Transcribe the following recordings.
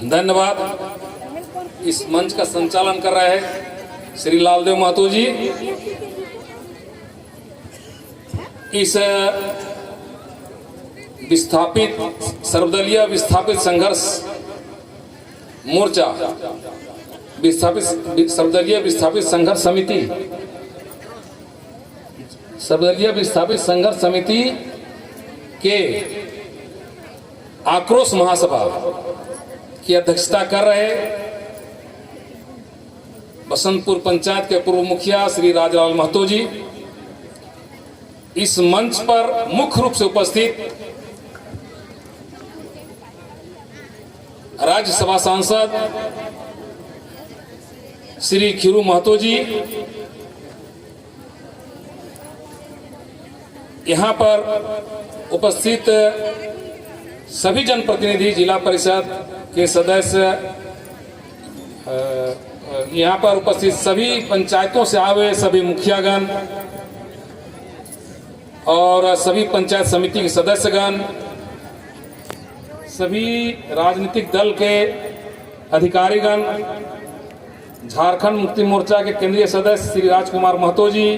धन्यवाद। इस मंच का संचालन कर रहे हैं श्री लालदेव महतो जी। इस विस्थापित सर्वदलीय विस्थापित संघर्ष मोर्चा सर्वदलीय विस्थापित संघर्ष समिति सर्वदलीय विस्थापित संघर्ष समिति के आक्रोश महासभा की अध्यक्षता कर रहे बसंतपुर पंचायत के पूर्व मुखिया श्री राजलाल महतो जी। इस मंच पर मुख्य रूप से उपस्थित राज्यसभा सांसद श्री खीरू महतो जी, यहाँ पर उपस्थित सभी जनप्रतिनिधि, जिला परिषद के सदस्य, यहाँ पर उपस्थित सभी पंचायतों से आए हुए सभी मुखियागण और सभी पंचायत समिति के सदस्यगण, सभी राजनीतिक दल के अधिकारीगण, झारखंड मुक्ति मोर्चा के केंद्रीय सदस्य श्री राजकुमार महतो जी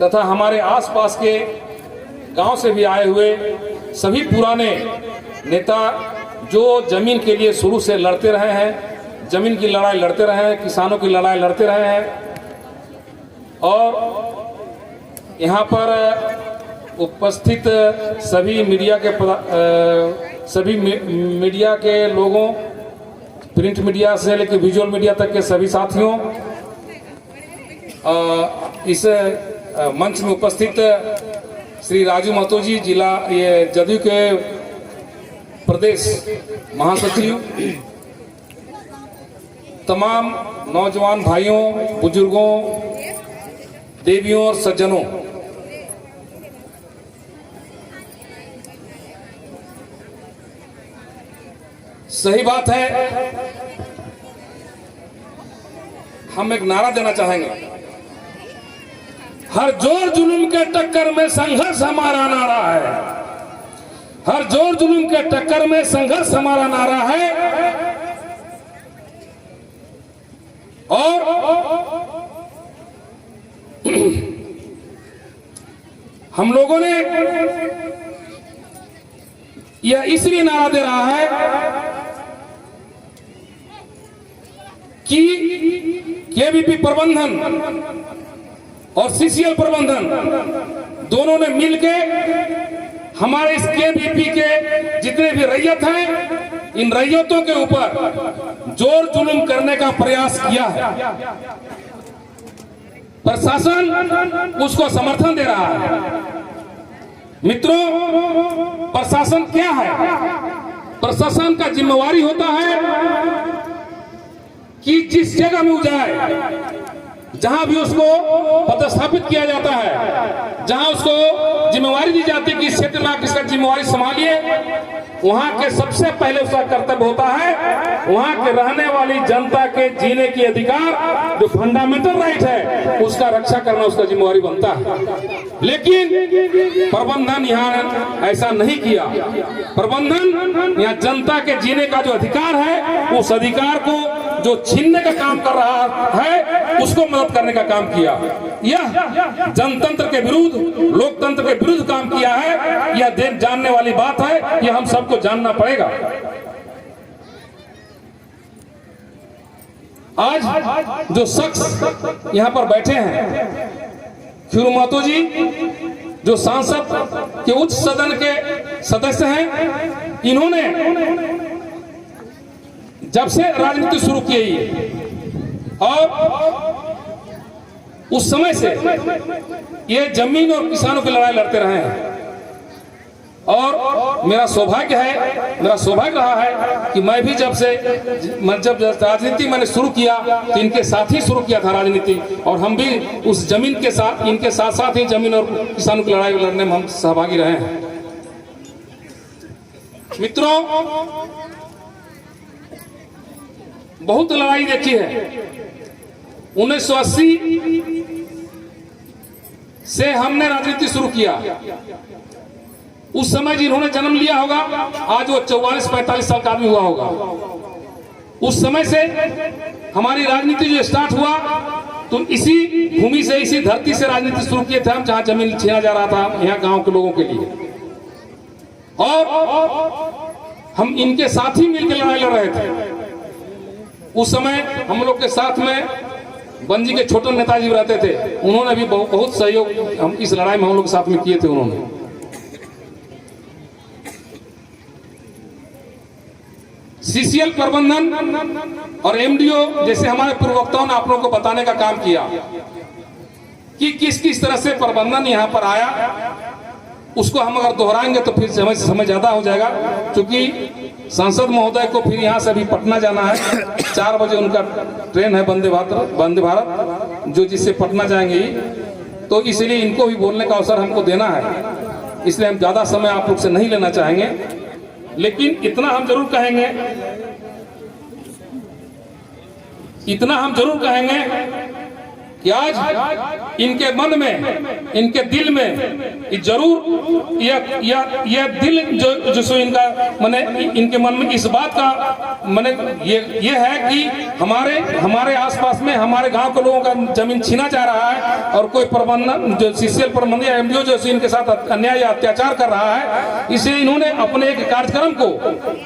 तथा हमारे आसपास के गांव से भी आए हुए सभी पुराने नेता जो जमीन के लिए शुरू से लड़ते रहे हैं, जमीन की लड़ाई लड़ते रहे हैं, किसानों की लड़ाई लड़ते रहे हैं, और यहाँ पर उपस्थित सभी मीडिया के लोगों, प्रिंट मीडिया से लेकर विजुअल मीडिया तक के सभी साथियों, इस मंच में उपस्थित श्री राजू महतो जी, जिला जदयू के प्रदेश महासचिव, तमाम नौजवान भाइयों, बुजुर्गों, देवियों और सज्जनों, सही बात है, हम एक नारा देना चाहेंगे, हर जोर जुल्म के टक्कर में संघर्ष हमारा नारा है। हर जोर जुल्म के टक्कर में संघर्ष हमारा नारा है। और हम लोगों ने यह इसलिए नारा दे रहा है कि केवीपी प्रबंधन और सीसीएल प्रबंधन दोनों ने मिलके हमारे इस केवीपी के जितने भी रैयत हैं, इन रैयतों के ऊपर जोर जुल्म करने का प्रयास किया है। प्रशासन उसको समर्थन दे रहा है। मित्रों, प्रशासन क्या है? प्रशासन का जिम्मेवारी होता है कि जिस जगह में वो जाए, जहां भी उसको पदस्थापित किया जाता है, जहां उसको जिम्मेवारी दी जाती है कि इस क्षेत्र में आप इसका जिम्मेवारी संभालिए, वहां के सबसे पहले उसका कर्तव्य होता है वहां के रहने वाली जनता के जीने की अधिकार, जो फंडामेंटल राइट है, उसका रक्षा करना उसका जिम्मेवारी बनता है। लेकिन प्रबंधन यहाँ ऐसा नहीं किया। प्रबंधन यहाँ जनता के जीने का जो अधिकार है, उस अधिकार को जो छीनने का काम कर रहा है, उसको मदद करने का काम किया। यह जनतंत्र के विरुद्ध, लोकतंत्र के विरुद्ध काम किया है। यह देख जानने वाली बात है, यह हम सबको जानना पड़ेगा। आज जो शख्स यहाँ पर बैठे हैं, खीरू महतो जी, जो सांसद के उच्च सदन के सदस्य हैं, इन्होंने जब से राजनीति शुरू की और उस समय से ये जमीन और किसानों की लड़ाई लड़ते रहे हैं। और मेरा सौभाग्य रहा है कि मैं भी जब राजनीति मैंने शुरू किया तो इनके साथ ही शुरू किया था राजनीति, और हम भी उस जमीन के साथ, इनके साथ साथ ही जमीन और किसानों की लड़ाई लड़ने में हम सहभागी रहे हैं। मित्रों, बहुत लड़ाई देखी है। 1980 से हमने राजनीति शुरू किया उस समय जिन्होंने जन्म लिया होगा, आज वो 44-45 साल का आदमी हुआ होगा। उस समय से हमारी राजनीति जो स्टार्ट हुआ, तो इसी भूमि से, इसी धरती से राजनीति शुरू किए थे हम, जहां जमीन छीना जा रहा था यहाँ गांव के लोगों के लिए, और हम इनके साथ ही मिलकर लड़ाई लड़ रहे थे। उस समय हम लोग के साथ में बंजी के छोटे नेताजी रहते थे, उन्होंने भी बहुत सहयोग हम इस लड़ाई में हम लोग के साथ में किए थे। उन्होंने सीसीएल प्रबंधन और एमडीओ जैसे हमारे पूर्ववक्ताओं ने आप लोगों को बताने का काम किया कि किस किस तरह से प्रबंधन यहाँ पर आया, उसको हम अगर दोहराएंगे तो फिर समय ज्यादा हो जाएगा, क्योंकि सांसद महोदय को फिर यहाँ से अभी पटना जाना है। 4 बजे उनका ट्रेन है वंदे भारत जो जिससे पटना जाएंगे, तो इसलिए इनको भी बोलने का अवसर हमको देना है, इसलिए हम ज्यादा समय आप लोग से नहीं लेना चाहेंगे। लेकिन इतना हम जरूर कहेंगे, कि आज इनके मन में, इनके दिल में जरूर यह दिल जो इनका माने, इनके मन में इस बात का माने ये है कि हमारे आसपास में हमारे गांव के लोगों का जमीन छीना जा रहा है, और कोई प्रबंधन जो सीसीएल प्रबंधन या एमडीओ जो इनके साथ अन्याय या अत्याचार कर रहा है, इसे इन्होंने अपने एक कार्यक्रम को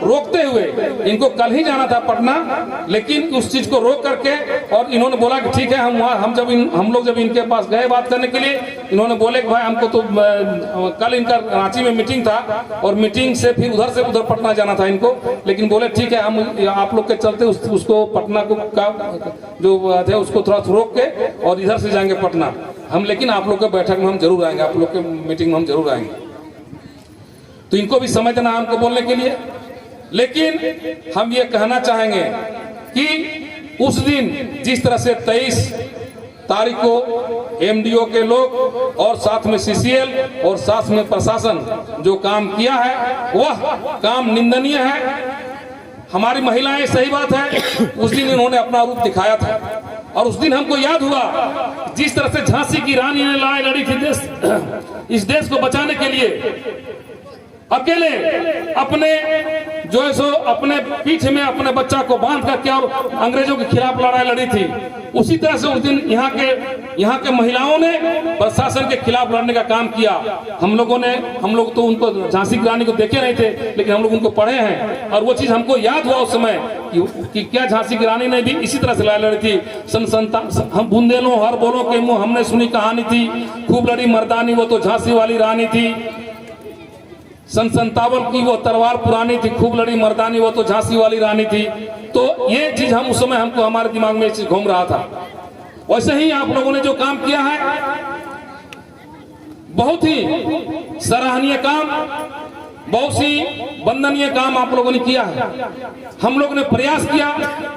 रोकते हुए, इनको कल ही जाना था पटना, लेकिन उस चीज को रोक करके, और इन्होंने बोला कि ठीक है, हम लोग जब इनके पास गए बात करने के लिए, इन्होंने बोले कि भाई हमको तो कल इनका रांची में मीटिंग था, और मीटिंग से फिर उधर से उधर पटना जाना था इनको, लेकिन बोले ठीक है, हम आप लोग के चलते उसको पटना को जो थे उसको थोड़ा रोक के और इधर से जाएंगे पटना हम, लेकिन आप लोग के बैठक में हम जरूर आएंगे, आप लोग के मीटिंग में हम जरूर आएंगे। तो इनको भी समय देना हमको बोलने के लिए। लेकिन हम ये कहना चाहेंगे कि उस दिन जिस तरह से 23 तारीख को एमडीओ के लोग और साथ में सीसीएल और साथ में प्रशासन जो काम किया है, वह काम निंदनीय है। हमारी महिलाएं, सही बात है, उस दिन इन्होंने अपना रूप दिखाया था, और उस दिन हमको याद हुआ जिस तरह से झांसी की रानी ने लड़ाई लड़ी थी इस देश को बचाने के लिए, अकेले अपने जो है सो अपने पीठ में अपने बच्चा को बांध कर क्या अंग्रेजों के खिलाफ लड़ाई लड़ी थी। उसी तरह से उस दिन यहाँ के महिलाओं ने प्रशासन के खिलाफ लड़ने का काम किया। हम लोग तो उनको झांसी की रानी को देखे नहीं थे, लेकिन हम लोग उनको पढ़े हैं, और वो चीज हमको याद हुआ उस समय कि क्या झांसी की रानी ने भी इसी तरह से लड़ाई लड़ी थी। हम बुंदेलो हर बोलो के मुंह हमने सुनी कहानी थी, खूब लड़ी मर्दानी वो तो झांसी वाली रानी थी। 57 की वो तलवार पुरानी थी, खूब लड़ी मर्दानी वो तो झांसी वाली रानी थी। तो ये चीज हम उस समय हमको हमारे दिमाग में चीज घूम रहा था। वैसे ही आप लोगों ने जो काम किया है, बहुत ही सराहनीय काम, बहुत ही वंदनीय काम आप लोगों ने किया है। हम लोग ने प्रयास किया,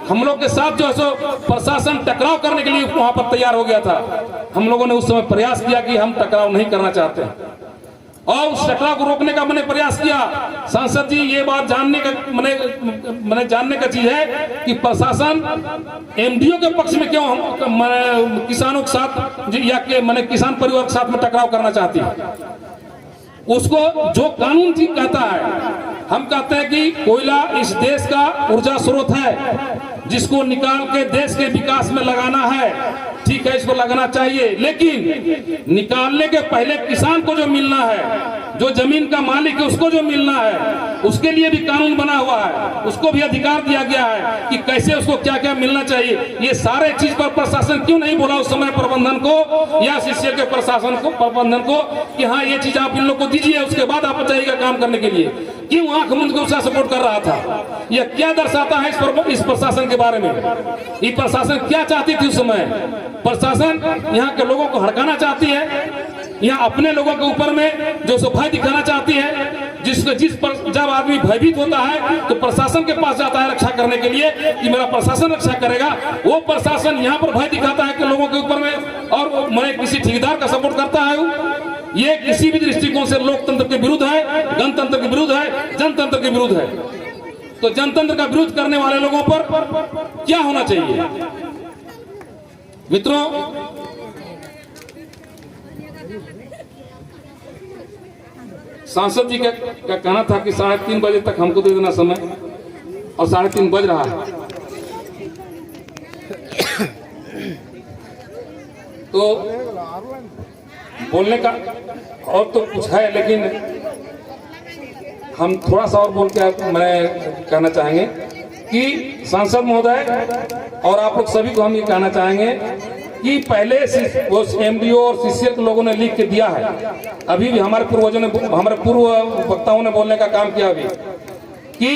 हम लोग के साथ जो है सो प्रशासन टकराव करने के लिए वहां पर तैयार हो गया था। हम लोगों ने उस समय प्रयास किया कि हम टकराव नहीं करना चाहते, और उस टकराव को रोकने का मैंने प्रयास किया। सांसद जी, ये बात जानने का जानने का चीज है कि प्रशासन एमडीओ के पक्ष में क्यों हम किसानों के साथ या मैंने किसान परिवार के साथ में टकराव करना चाहती है। उसको जो कानून जी कहता है, हम कहते हैं कि कोयला इस देश का ऊर्जा स्रोत है, जिसको निकाल के देश के विकास में लगाना है, ठीक है, इसको लगाना चाहिए, लेकिन निकालने के पहले किसान को जो मिलना है, जो जमीन का मालिक है उसको जो मिलना है, उसके लिए भी कानून बना हुआ है, उसको भी अधिकार दिया गया है कि कैसे उसको क्या क्या मिलना चाहिए। ये सारे चीज पर प्रशासन क्यों नहीं बोला उस समय प्रबंधन को या सीसीएल के प्रशासन को, प्रबंधन को, कि हाँ ये चीज आप इन लोग को दीजिए, उसके बाद आप जाइएगा काम करने के लिए। क्यों आंख मूंद के उसका सपोर्ट कर रहा था? यह क्या दर्शाता है इस प्रशासन के बारे में? ये प्रशासन क्या चाहती थी उस समय? प्रशासन यहाँ के लोगों को हड़काना चाहती है, यहाँ अपने लोगों के ऊपर में जो सो भय दिखाना चाहती है। जिस पर जब आदमी भयभीत होता है तो प्रशासन के पास जाता है रक्षा करने के लिए कि मेरा प्रशासन रक्षा करेगा। वो प्रशासन यहाँ पर भय दिखाता है कि लोगों के ऊपर में, और मैं किसी ठेकेदार का सपोर्ट करता है। ये किसी भी दृष्टिकोण से लोकतंत्र के विरुद्ध है, गणतंत्र के विरुद्ध है, जनतंत्र के विरुद्ध है। तो जनतंत्र का विरोध करने वाले लोगों पर क्या होना चाहिए? मित्रों, सांसद जी का कहना था कि 3:30 बजे तक हमको दे देना समय, और 3:30 बज रहा है। तो बोलने का और तो कुछ है, लेकिन हम थोड़ा सा और बोल के मैं कहना चाहेंगे कि सांसद महोदय और आप लोग सभी को हम ये कहना चाहेंगे कि पहले वो एमडीओ और सीसीएल के लोगों ने लिख के दिया है, अभी भी हमारे पूर्वजों ने, हमारे पूर्व वक्ताओं ने बोलने का काम किया अभी, कि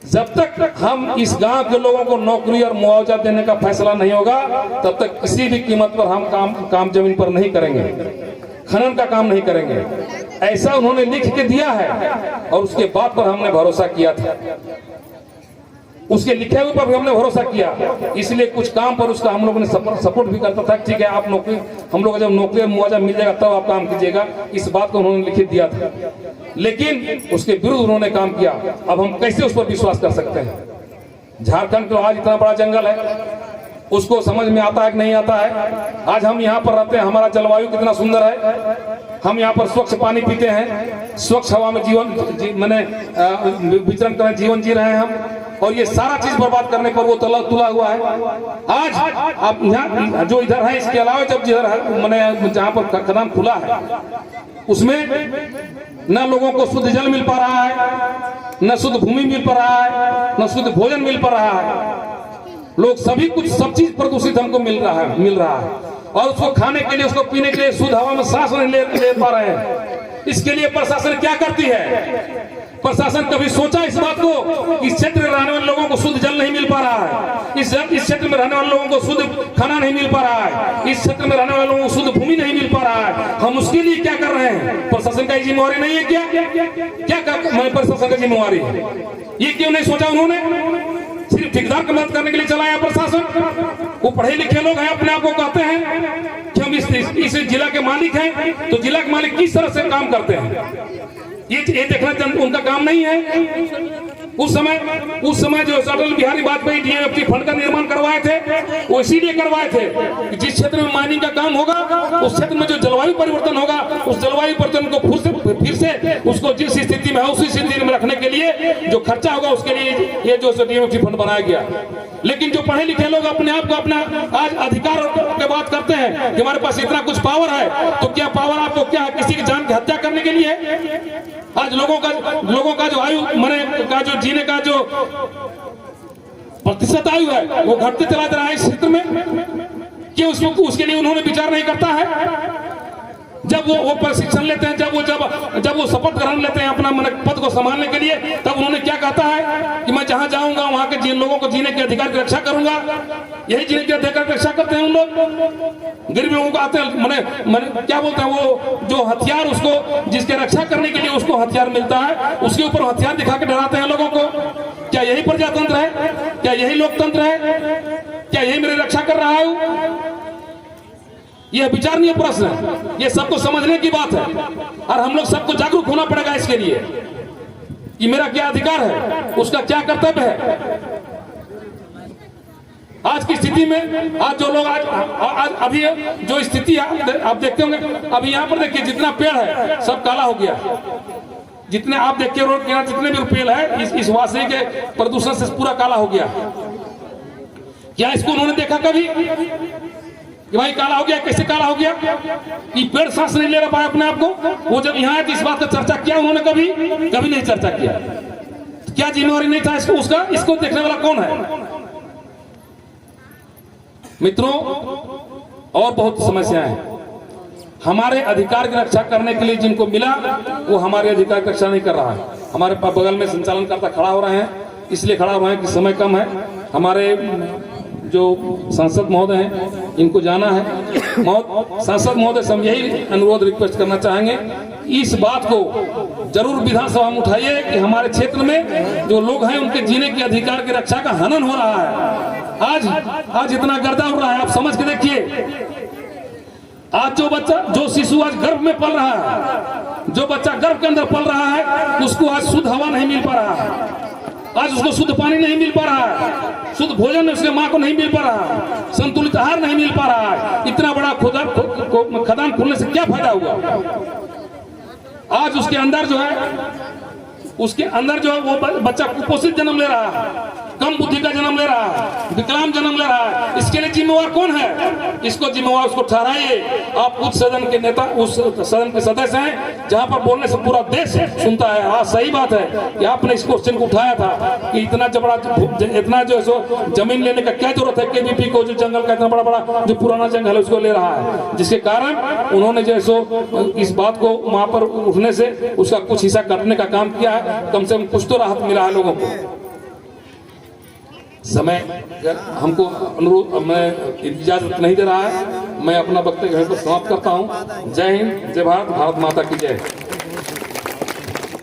जब तक हम इस गांव के लोगों को नौकरी और मुआवजा देने का फैसला नहीं होगा, तब तक किसी भी कीमत पर हम काम जमीन पर नहीं करेंगे, खनन का काम नहीं करेंगे। ऐसा उन्होंने लिख के दिया है, और उसके बाद पर हमने भरोसा किया था, उसके लिखे हुए पर भी हमने भरोसा किया। इसलिए कुछ काम पर उसका हम लोगों ने सपोर्ट भी करता था, ठीक है आप नौकरी, हम लोग जब नौकरी और मुआवजा मिल जाएगा तब आप काम कीजिएगा, इस बात को उन्होंने लिख दिया था। लेकिन उसके विरुद्ध उन्होंने काम किया। अब हम कैसे उस पर विश्वास कर सकते हैं? झारखंड का आज इतना बड़ा जंगल है, उसको समझ में आता है कि नहीं आता है? आज हम यहाँ पर रहते हैं, हमारा जलवायु कितना सुंदर है, हम यहाँ पर स्वच्छ पानी पीते हैं, स्वच्छ हवा में मैंने विचरण कर जीवन जी रहे हैं हम, और ये सारा चीज बर्बाद करने पर वो तुला हुआ है। आज आप यहाँ जो इधर है, इसके अलावा जब जिधर है मैंने जहाँ पर खदान खुला है, उसमें न लोगों को शुद्ध जल मिल पा रहा है, न शुद्ध भूमि मिल पा रहा है, न शुद्ध भोजन मिल पा रहा है। लोग सभी कुछ सब चीज प्रदूषित हमको मिल रहा है, और उसको खाने के लिए, उसको पीने के लिए शुद्ध हवा में सांस नहीं ले पा रहे हैं। इसके लिए प्रशासन क्या करती है? प्रशासन कभी सोचा इस बात को कि इस क्षेत्र में रहने वाले लोगों को शुद्ध जल नहीं मिल पा रहा है, इस क्षेत्र में रहने वाले लोगों को शुद्ध खाना नहीं मिल पा रहा है, इस क्षेत्र में रहने वाले लोगों को शुद्ध भूमि नहीं मिल पा रहा है, हम उसके लिए क्या कर रहे हैं? प्रशासन का जिम्मेवारी नहीं है क्या? क्या प्रशासन का जिम्मेवारी है? ये क्यों नहीं सोचा उन्होंने? सिर्फ ठेकेदार की मदद करने के लिए चलाया प्रशासन। वो पढ़े लिखे लोग हैं, अपने आप को कहते हैं कि हम इस जिला के मालिक हैं, तो जिला के मालिक किस तरह से काम करते हैं ये देखना उनका काम नहीं है। उस समय जो अटल बिहारी वाजपेयी डीएमएफटी फंड का निर्माण करवाए थे, वो इसीलिए करवाए थे कि जिस क्षेत्र में माइनिंग का काम होगा, उस क्षेत्र में जो जलवायु परिवर्तन होगा, उस जलवायु परिवर्तन को फिर से उसको जिस स्थिति में है उसी स्थिति में रखने के लिए जो खर्चा होगा, उसके लिए ये जो डीएमएफटी फंड बनाया गया। लेकिन जो पढ़े लिखे लोग अपने आप को अपना आज अधिकार की बात करते हैं कि हमारे पास इतना कुछ पावर है, तो क्या पावर आपको क्या है? किसी की जान की हत्या करने के लिए? आज लोगों का जो आयु का जो जीने का जो प्रतिशत आयु है वो घटते चला जा रहा है इस क्षेत्र में। क्या उसके लिए उन्होंने विचार नहीं करता है? जब वो प्रशिक्षण लेते हैं, जब वो शपथ ग्रहण लेते हैं अपना पद को संभालने के लिए, तब उन्होंने क्या कहता है कि मैं जहां जाऊंगा वहां के जिन लोगों को जीने के अधिकार की रक्षा करूंगा। यही जीने के अधिकार की रक्षा करते हैं उन लोग। गरीब लोगों को आते हैं क्या बोलते हैं, वो जो हथियार उसको जिसके रक्षा करने के लिए उसको हथियार मिलता है, उसके ऊपर हथियार दिखा के डराते हैं लोगों को। क्या यही प्रजातंत्र है? क्या यही लोकतंत्र है? क्या यही मेरी रक्षा कर रहा है? यह विचारणीय प्रश्न है, ये सबको समझने की बात है, और हम लोग सबको जागरूक होना पड़ेगा इसके लिए कि मेरा क्या अधिकार है, उसका क्या कर्तव्य है। आज की स्थिति में आज जो लोग आज अभी जो स्थिति आप देखते होंगे, अभी यहाँ पर देखिए जितना पेड़ है सब काला हो गया। जितने आप देखिए रोड किनारे जितने भी पेड़ है इस वासी के प्रदूषण से पूरा काला हो गया। क्या इसको उन्होंने देखा कभी कि भाई काला हो गया? कैसे काला हो गया? कि पेड़ सांस नहीं ले पाए अपने आप को। वो जब यहाँ इस बात का चर्चा किया उन्होंने? कभी नहीं चर्चा किया। तो क्या जिम्मेवारी नहीं था उसका? इसको देखने वाला कौन है? मित्रों, और बहुत समस्याएं हैं। हमारे अधिकार की रक्षा करने के लिए जिनको मिला वो हमारे अधिकार की रक्षा नहीं कर रहा है। हमारे बगल में संचालनकर्ता खड़ा हो रहे हैं, इसलिए खड़ा हो रहे हैं कि समय कम है। हमारे जो सांसद महोदय हैं इनको जाना है। सांसद महोदय से हम यही अनुरोध रिक्वेस्ट करना चाहेंगे, इस बात को जरूर विधानसभा में उठाइए कि हमारे क्षेत्र में जो लोग हैं उनके जीने के अधिकार की रक्षा का हनन हो रहा है। आज इतना गर्दा हो रहा है, आप समझ के देखिए। आज जो शिशु आज गर्भ में पल रहा है, जो बच्चा गर्भ के अंदर पल रहा है, उसको आज शुद्ध हवा नहीं मिल पा रहा है, आज उसको शुद्ध पानी नहीं मिल पा रहा है, शुद्ध भोजन उसके माँ को नहीं मिल पा रहा है, संतुलित आहार नहीं मिल पा रहा है। इतना बड़ा खदान खुलने से क्या फायदा हुआ? आज उसके अंदर जो है वो बच्चा कुपोषित जन्म ले रहा है, कम बुद्धि का जन्म ले रहा है, विकलांग जन्म ले रहा है। इसके लिए जिम्मेवार कौन है? इसको जिम्मेवार उसको ठहराइए। आप उस सदन के नेता, उस सदन के सदस्य हैं जहां पर बोलने से पूरा देश सुनता है। हाँ, सही बात है कि आपने इस क्वेश्चन को उठाया था कि इतना जो सो जमीन लेने का क्या जरूरत है? केवीपी को जो जंगल का इतना बड़ा जो पुराना जंगल है उसको ले रहा है, जिसके कारण उन्होंने जो सो इस बात को वहां पर उठने से उसका कुछ हिस्सा काटने का काम किया है। कम से कम कुछ तो राहत मिला है लोगों को। समय हमको अनुरोध, मैं इजाजत नहीं दे रहा है। मैं अपना वक्तव्य यहीं पर समाप्त करता हूं। जय हिंद, जय भारत, भारत माता की जय।